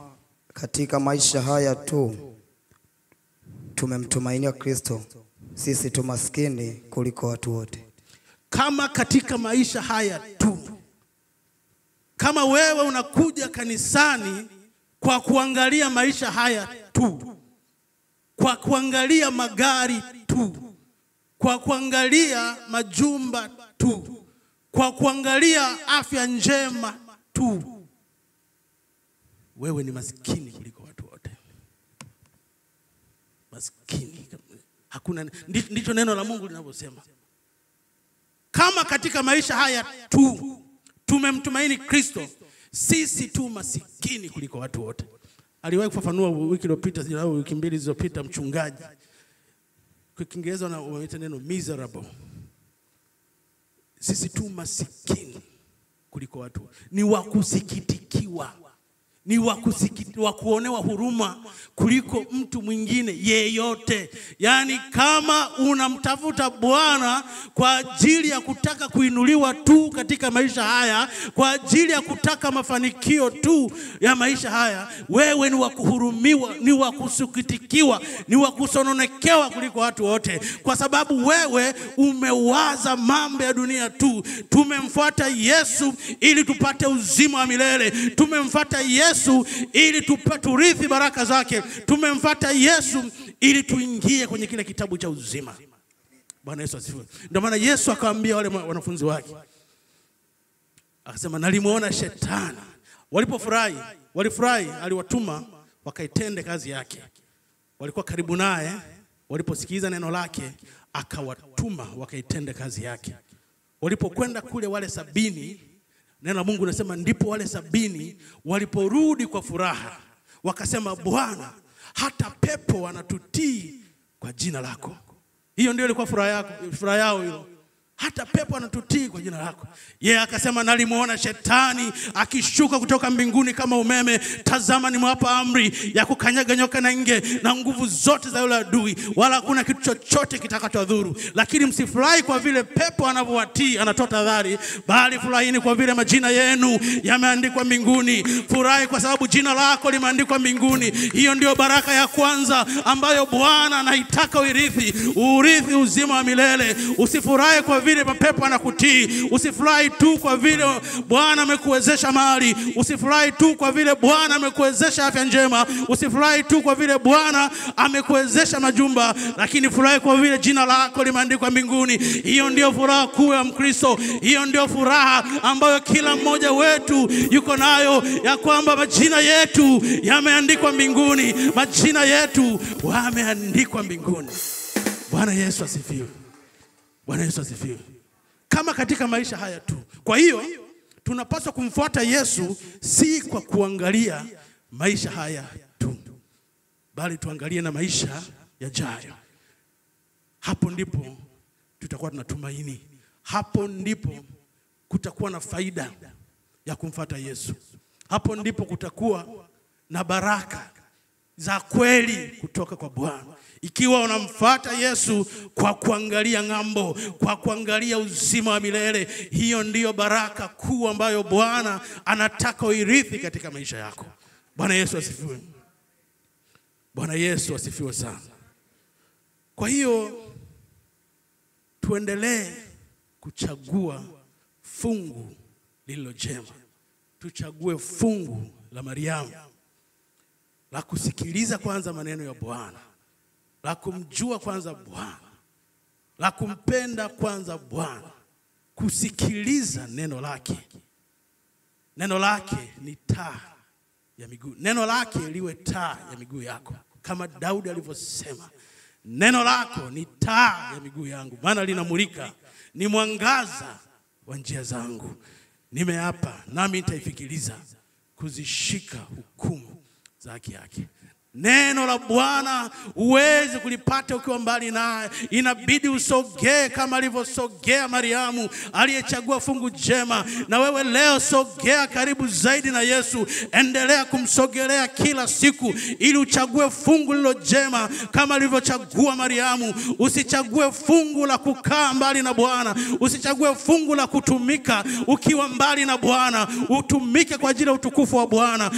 katika maisha haya tu tumemtumainia Kristo, sisi tu maskini kuliko watu wote. Kama katika maisha haya tu, kama wewe unakuja kanisani kwa kuangalia maisha haya tu, kwa kuangalia magari tu, kwa kuangalia majumba tu, kwa kuangalia afya njema tu, wewe ni maskini kuliko watu wote. Maskini. Hakuna, ndicho neno la Mungu linavyosema. Kama katika maisha haya tu tumemtumaini Kristo, sisi tu masikini kuliko watu wote. Aliwahi kufafanua wiki iliyopita au wiki mbili zilizopita mchungaji. Kwa Kiingereza wanaita neno miserable. Sisi tu masikini kuliko watu. Ni wa kusikitikiwa. Ni wa kuonewa huruma kuliko mtu mwingine yeyote. Yani kama unamtafuta Bwana kwa ajili ya kutaka kuinuliwa tu katika maisha haya, kwa ajili ya kutaka mafanikio tu ya maisha haya, wewe ni wa kuhurumiwa, ni wa kusikitikiwa, ni wa kusononekewa kuliko watu wote, kwa sababu wewe umewaza mambo ya dunia tu. Tumemfuata Yesu ili tupate uzima wa milele. Tumemfuata Yesu ili turithi baraka zake. Tumemfuata Yesu ili tuingie kwenye kile kitabu cha uzima. Bwana Yesu asifiwe. Ndio maana Yesu akawaambia wale wanafunzi wake, akasema nalimuona shetani. Walifurahi, aliwatuma wakaitende kazi yake. Walikuwa karibu naye, waliposikiliza neno lake akawatuma wakaitende kazi yake. Walipokwenda kule wale 70, neno la Mungu linasema ndipo wale 70 waliporudi kwa furaha, wakasema Bwana, hata pepo wanatutii kwa jina lako. Hiyo ndio ilikuwa furaha yao hiyo. Hata pepo anatutii kwa jina lako. Yeye akasema nalimuona shetani akishuka kutoka mbinguni kama umeme. Tazama nimewapa amri ya kukanyaga nyoka na nge na nguvu zote za yule adui, wala hakuna kitu chochote kitakachowadhuru. Lakini msifurahi kwa vile pepo anavyowatii, anatoa tahadhari, bali furahini kwa vile majina yenu yameandikwa mbinguni. Furahi kwa sababu jina lako limeandikwa mbinguni. Hiyo ndio baraka ya kwanza ambayo Bwana anaitaka urithi uzima wa milele. Usifurahi kwa vile mapepo anakutii. Usifurahi tu kwa vile Bwana amekuwezesha mali. Usifurahi tu kwa vile Bwana amekuwezesha afya njema. Usifurahi tu kwa vile Bwana amekuwezesha majumba, lakini furahi kwa vile jina lako limeandikwa mbinguni. Hiyo ndio furaha kuu ya Mkristo. Hiyo ndio furaha ambayo kila mmoja wetu yuko nayo, ya kwamba majina yetu yameandikwa mbinguni. Majina yetu yameandikwa mbinguni. Bwana Yesu asifiwe. Bwana Yesu asifiwe. Kama katika maisha haya tu. Kwa hiyo tunapaswa kumfuata Yesu si kwa kuangalia maisha haya tu, bali tuangalie na maisha yajayo. Hapo ndipo tutakuwa tunatumaini. Hapo ndipo kutakuwa na faida ya kumfuata Yesu. Hapo ndipo kutakuwa na baraka za kweli kutoka kwa Bwana. Ikiwa unamfuata Yesu kwa kuangalia ng'ambo, kwa kuangalia uzima wa milele, hiyo ndiyo baraka kuu ambayo Bwana anataka uirithi katika maisha yako. Bwana Yesu asifiwe. Bwana Yesu asifiwe sana. Kwa hiyo tuendelee kuchagua fungu lililo jema. Tuchague fungu la Mariamu, la kusikiliza kwanza maneno ya Bwana, la kumjua kwanza Bwana, la kumpenda kwanza Bwana, kusikiliza neno lake. Neno lake ni taa ya miguu. Neno lake liwe taa ya miguu yako, kama Daudi alivyosema, neno lako ni taa ya miguu yangu, maana linamulika, ni mwangaza wa njia zangu. Nimeapa nami nitaifikiriza kuzishika hukumu za haki yake. Neno la Bwana uweze kulipata ukiwa mbali naye. Inabidi usogee kama alivyosogea Mariamu aliyechagua fungu jema. Na wewe leo sogea karibu zaidi na Yesu. Endelea kumsogelea kila siku ili uchague fungu lilo jema kama alivyochagua Mariamu. Usichague fungu la kukaa mbali na Bwana. Usichague fungu la kutumika ukiwa mbali na Bwana. Utumike kwa ajili ya utukufu wa Bwana.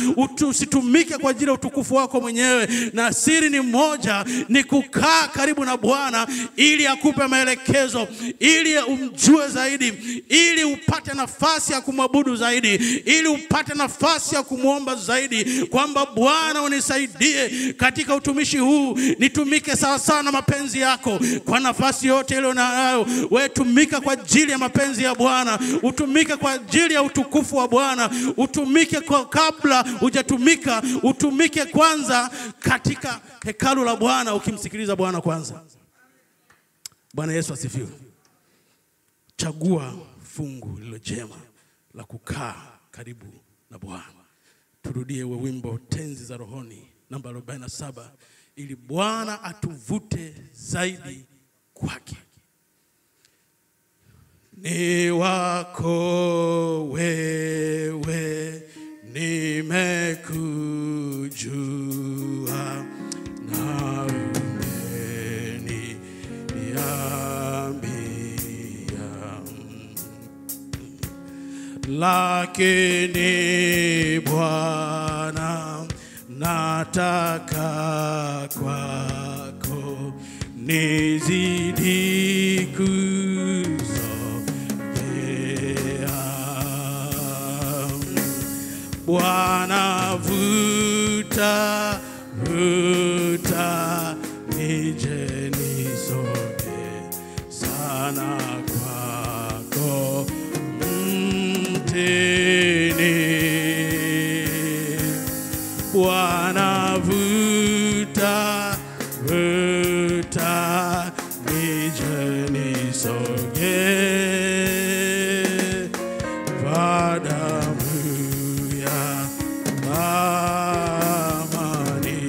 Usitumike kwa ajili ya utukufu wako mwenyewe. mwenyewe, na siri ni moja, ni kukaa karibu na Bwana ili akupe maelekezo, ili umjue zaidi, ili upate nafasi ya kumwabudu zaidi, ili upate nafasi ya kumuomba zaidi, kwamba Bwana unisaidie katika utumishi huu, nitumike sawa sawa na mapenzi yako. Kwa nafasi yote ile unayo, wewe tumika kwa ajili ya mapenzi ya Bwana, utumike kwa ajili ya utukufu wa Bwana, utumike kwa kabla hujatumika, utumike kwanza katika hekalu la Bwana ukimsikiliza Bwana kwanza. Bwana Yesu asifiwe. Chagua fungu lilo jema la kukaa karibu na Bwana. Turudie wimbo Tenzi za Rohoni namba 47 ili Bwana atuvute zaidi kwake. Ni wako wewe nimekujua, na umeniambia, lakini Bwana nataka kwako nizidi kusogea. Bwana vuta vuta nije nisoge sana kwako mtini. Bwana vuta vuta nije nisoge damu ya amani.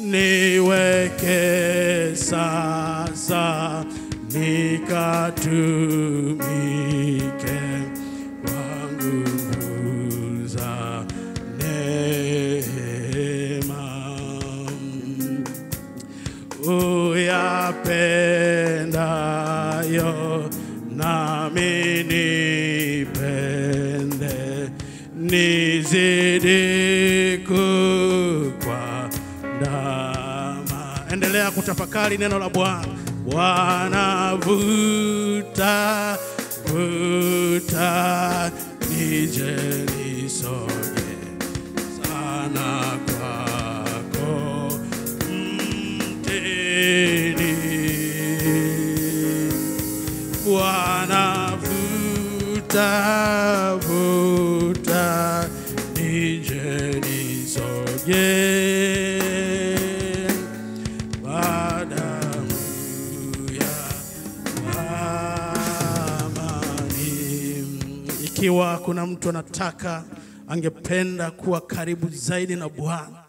Niweke sasa nikatumike kwa nguvu za neema. Uyapendayo nami nipende, nizidi kukuandama. Endelea kutafakari neno la Bwana. Bwana vuta vuta nije nisoge sana kwako mtini. Bwana vuta vuta nije nisoge Ikiwa kuna mtu anataka angependa kuwa karibu zaidi na Bwana,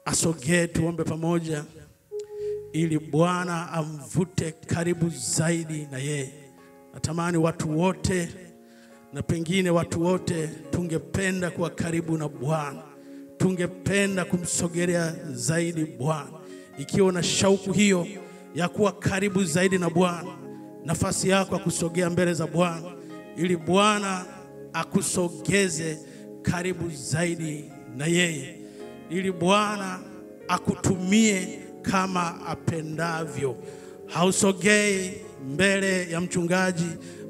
asogee tuombe pamoja ili Bwana amvute karibu zaidi na yeye. Natamani watu wote na pengine watu wote tungependa kuwa karibu na Bwana. Tungependa kumsogelea zaidi Bwana. Ikiwa una shauku hiyo ya kuwa karibu zaidi na Bwana, nafasi yako ya kusogea mbele za Bwana ili Bwana akusogeze karibu zaidi na yeye, ili Bwana akutumie kama apendavyo. Hausogei mbele ya mchungaji,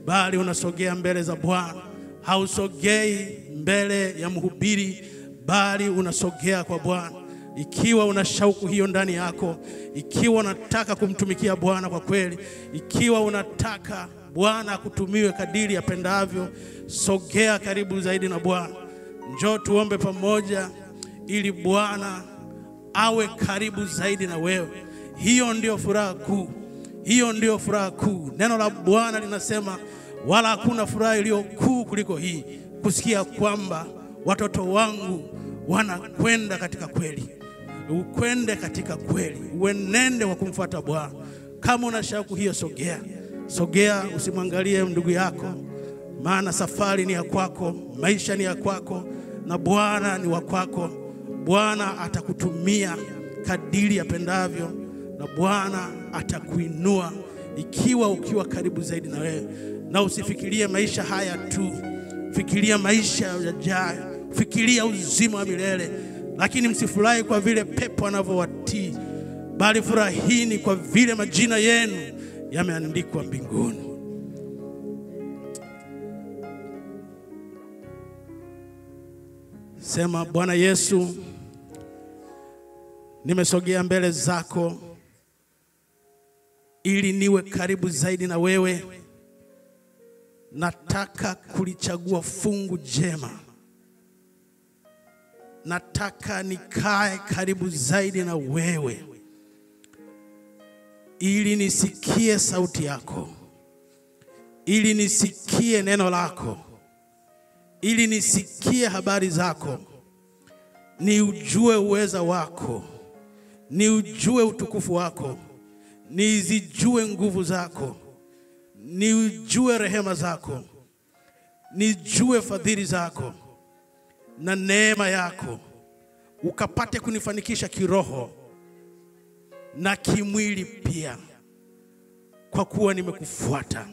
bali unasogea mbele za Bwana. Hausogei mbele ya mhubiri, bali unasogea kwa Bwana. Ikiwa una shauku hiyo ndani yako, ikiwa unataka kumtumikia Bwana kwa kweli, ikiwa unataka Bwana akutumiwe kadiri apendavyo, sogea karibu zaidi na Bwana. Njoo tuombe pamoja ili Bwana awe karibu zaidi na wewe. Hiyo ndio furaha kuu. Hiyo ndio furaha kuu. Neno la Bwana linasema wala hakuna furaha iliyo kuu kuliko hii, kusikia kwamba watoto wangu wanakwenda katika kweli. Ukwende katika kweli, uenende wa kumfuata Bwana. Kama una shauku hiyo, sogea. Sogea, usimwangalie ndugu yako, maana safari ni ya kwako, maisha ni ya kwako, na Bwana ni wa kwako. Bwana atakutumia kadiri apendavyo, na Bwana atakuinua ukiwa karibu zaidi na wewe. Na usifikirie maisha haya tu, fikiria maisha yajayo, kufikiria uzima wa milele. Lakini msifurahi kwa vile pepo anavyowatii, bali furahini kwa vile majina yenu yameandikwa mbinguni. Sema, Bwana Yesu, nimesogea mbele zako ili niwe karibu zaidi na wewe. Nataka kulichagua fungu jema. Nataka nikae karibu zaidi na wewe ili nisikie sauti yako, ili nisikie neno lako, ili nisikie habari zako, niujue uweza wako, niujue utukufu wako, nizijue nguvu zako, nijue rehema zako, nijue fadhili zako na neema yako, ukapate kunifanikisha kiroho na kimwili pia, kwa kuwa nimekufuata,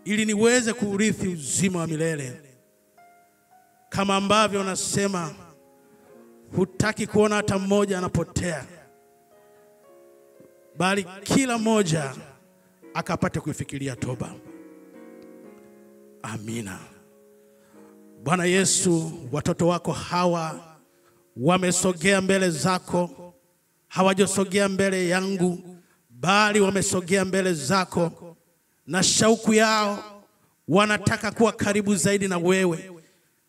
ili niweze kuurithi uzima wa milele. Kama ambavyo unasema hutaki kuona hata mmoja anapotea, bali kila mmoja akapate kuifikiria toba. Amina. Bwana Yesu, watoto wako hawa wamesogea mbele zako. Hawajasogea mbele yangu, bali wamesogea mbele zako, na shauku yao wanataka kuwa karibu zaidi na wewe,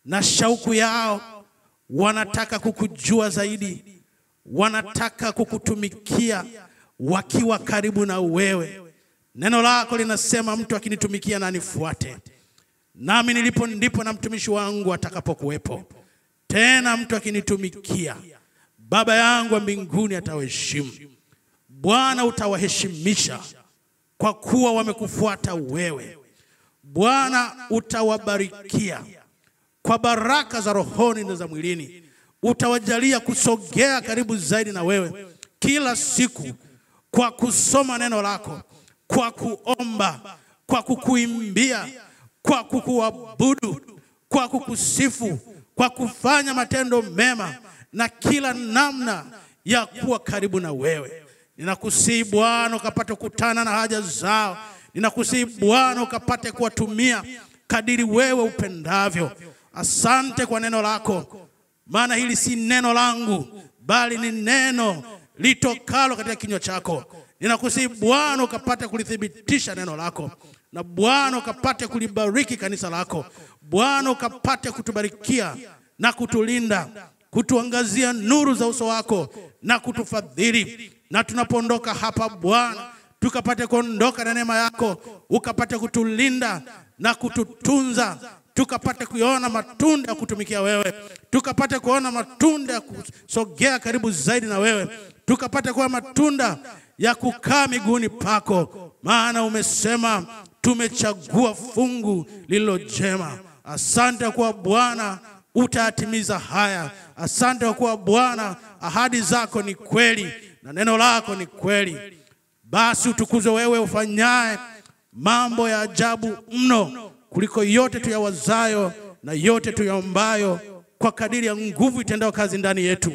na shauku yao wanataka kukujua zaidi, wanataka kukutumikia wakiwa karibu na wewe. Neno lako linasema mtu akinitumikia na anifuate, nami nilipo ndipo na mtumishi wangu atakapokuwepo. Tena mtu akinitumikia, Baba yangu wa mbinguni atawaheshimu. Bwana, utawaheshimisha kwa kuwa wamekufuata wewe. Bwana, utawabarikia kwa baraka za rohoni na za mwilini. Utawajalia kusogea karibu zaidi na wewe kila siku, kwa kusoma neno lako, kwa kuomba, kwa kukuimbia, kwa kukuabudu, kwa kukusifu, kwa kufanya matendo mema na kila namna ya kuwa karibu na wewe. Ninakusihi Bwana ukapate kukutana na haja zao. Ninakusihi Bwana ukapate kuwatumia kadiri wewe upendavyo. Asante kwa neno lako, maana hili si neno langu, bali ni neno litokalo katika kinywa chako. Ninakusihi Bwana ukapate kulithibitisha neno lako, na Bwana ukapate kulibariki kanisa lako. Bwana ukapate kutubarikia na kutulinda, kutuangazia nuru za uso wako na kutufadhili. Na tunapoondoka hapa Bwana, tukapate kuondoka na neema yako, ukapate kutulinda na kututunza, tukapate kuona matunda ya kutumikia wewe, tukapate kuona matunda ya kusogea karibu zaidi na wewe, tukapate kuona matunda ya kukaa miguuni pako, maana umesema tumechagua fungu lililo jema. Asante kwa Bwana utatimiza haya. Asante kwa kuwa Bwana ahadi zako ni kweli na neno lako ni kweli. Basi utukuzwe wewe ufanyaye mambo ya ajabu mno kuliko yote tuyawazayo na yote tuyaombayo, kwa kadiri ya nguvu itendayo kazi ndani yetu.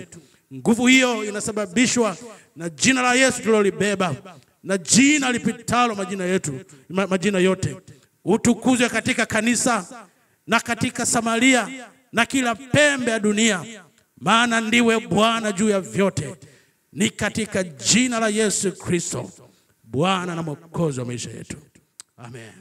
Nguvu hiyo inasababishwa na jina la Yesu tulilolibeba, na jina lipitalo majina yetu, majina yote. Utukuzwe katika kanisa na katika Samaria na kila pembe ya dunia, maana ndiwe Bwana juu ya vyote. Ni katika jina la Yesu Kristo, Bwana na Mwokozi wa maisha yetu. Amen.